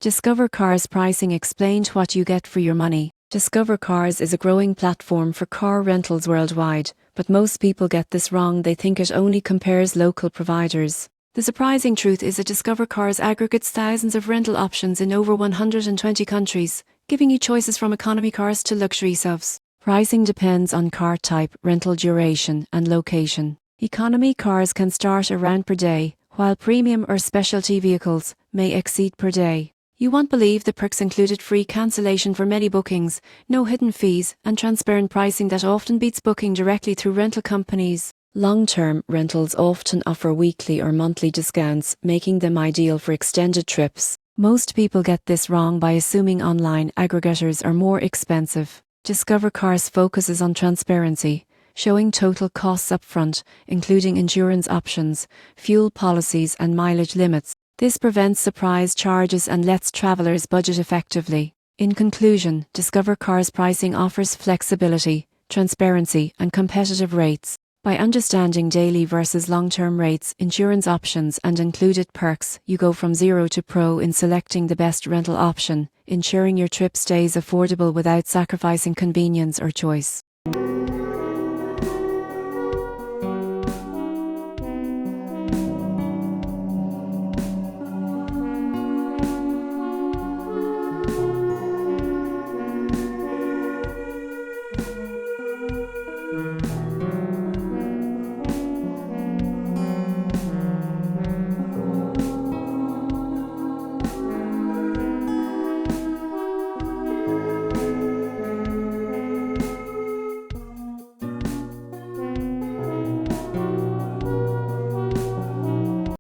Discover Cars Pricing explained what you get for your money. Discover Cars is a growing platform for car rentals worldwide, but most people get this wrong. They think it only compares local providers. The surprising truth is that Discover Cars aggregates thousands of rental options in over 120 countries, giving you choices from economy cars to luxury SUVs. Pricing depends on car type, rental duration, and location. Economy cars can start around per day, while premium or specialty vehicles may exceed per day. You won't believe the perks included: free cancellation for many bookings, no hidden fees, and transparent pricing that often beats booking directly through rental companies. Long-term rentals often offer weekly or monthly discounts, making them ideal for extended trips. Most people get this wrong by assuming online aggregators are more expensive. Discover Cars focuses on transparency, showing total costs upfront, including insurance options, fuel policies, and mileage limits. This prevents surprise charges and lets travelers budget effectively. In conclusion, Discover Cars Pricing offers flexibility, transparency, and competitive rates. By understanding daily versus long-term rates, insurance options, and included perks, you go from zero to pro in selecting the best rental option, ensuring your trip stays affordable without sacrificing convenience or choice.